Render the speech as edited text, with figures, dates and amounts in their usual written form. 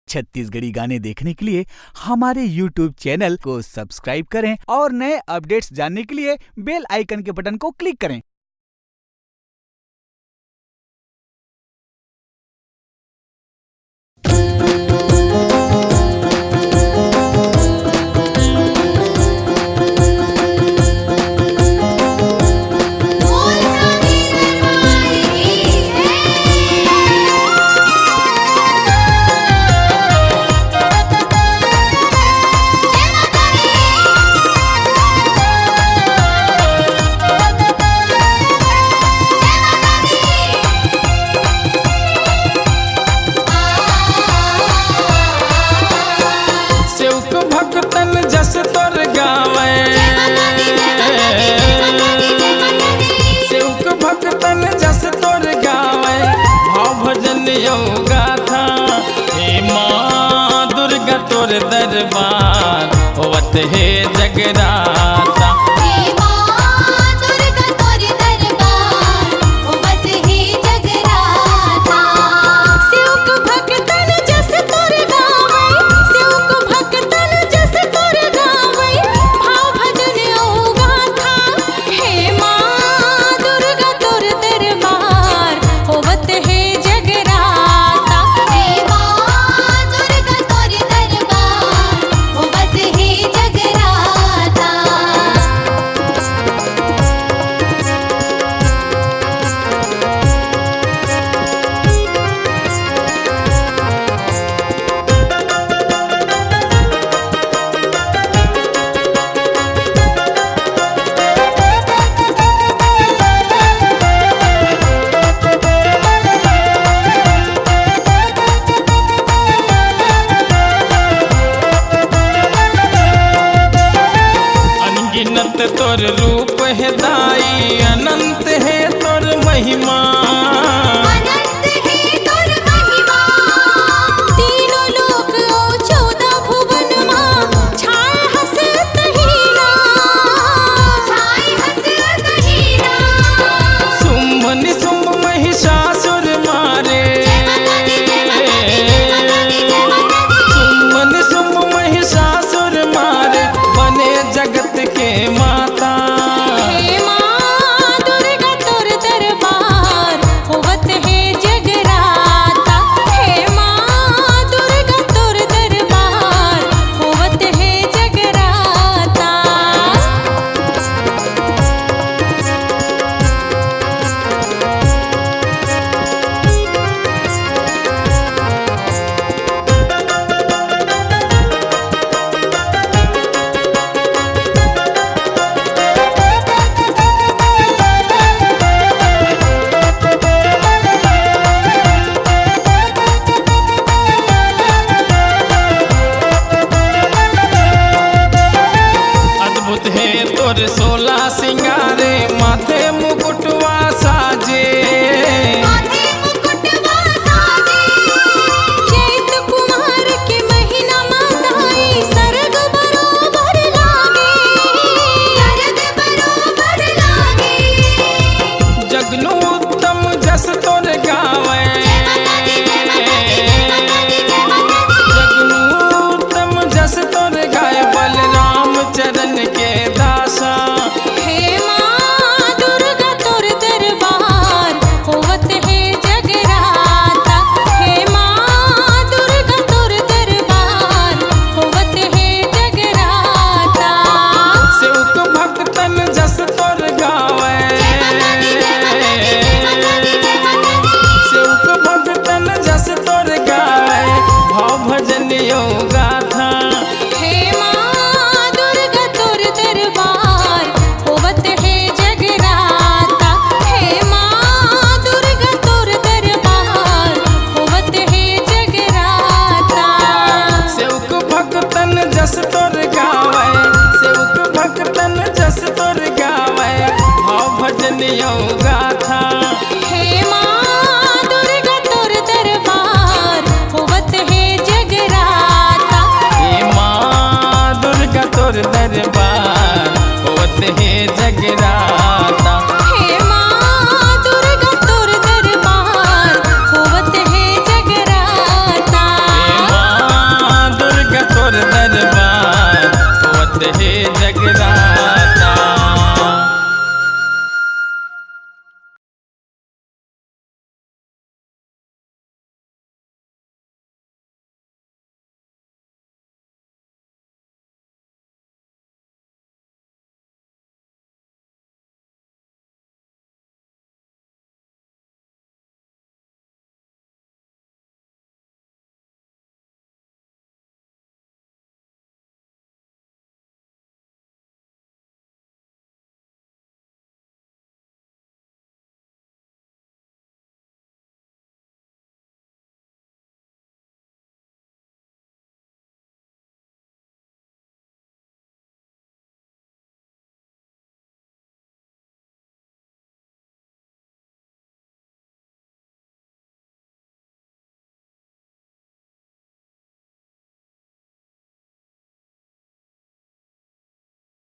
छत्तीसगढ़ी गाने देखने के लिए हमारे YouTube चैनल को सब्सक्राइब करें और नए अपडेट्स जानने के लिए बेल आइकन के बटन को क्लिक करें। दरबार होवत है जगराता, हे माँ दुर्गा तोर दरबार होवत है जगराता। शिव भक्तन जस तोर गावै, शिव भक्तन जस तोर गावै, भाव भजन ओ गाथा। हे माँ दुर्गा तोर दरबार होवत है जगराता, हे माँ दुर्गा तोर दरबार होवत है जगराता। अनगिनत तोर रूप है दाई, अनंत है तोर महिमा, अनंत है तोर महिमा। तीनों लोक ओ 14 भुवन माँ छाए हसत हीरा, छाए हसत हीरा। शुंभ निशुंभ महिषासुर मारे, शुंभ निशुंभ महिषासुर मारे, बने जगत के माता। हे माँ दुर्गा तोर दरबार होवत है जगराता, हे माँ दुर्गा तोर दरबार होवत है जगराता। अद्भुत है तोर 16 सिंगारे, माथे मुकुटवा साजे, माथे मुकुटवा साजे। चैत कुमार के महीना माताई सरग बरोबर लागे, सरग बरोबर लागे। जगनु उत्तम जस तोर गावे, जगनु उत्तम जस तोर गाय, बलराम चरण के दासा। हे माँ दुर्गा तोर दरबार होवत है जगराता, हे माँ दुर्गा तोर दरबार होवत है जगराता। सेवक भक्तन जस तोर गावे, सेवक भक्तन जस तोर गावे, भाव भजन यो गाथा। हे माँ दुर्गा तोर दरबार होवत है जगराता, हे माँ दुर्गा तोर दरबार होवत है जगराता। सेवक भक्तन जस तोर गावे, सेवक भक्तन जस तोर गावे, भाव भजन यो गाथा। हे माँ दुर्गा तोर दरबार होवत है जगराता, हे माँ दुर्गा तोर दरबार होवत है जगराता। हे माँ दुर्गा तोर दरबार होवत है जगराता। हे माँ तोर दरबार होत है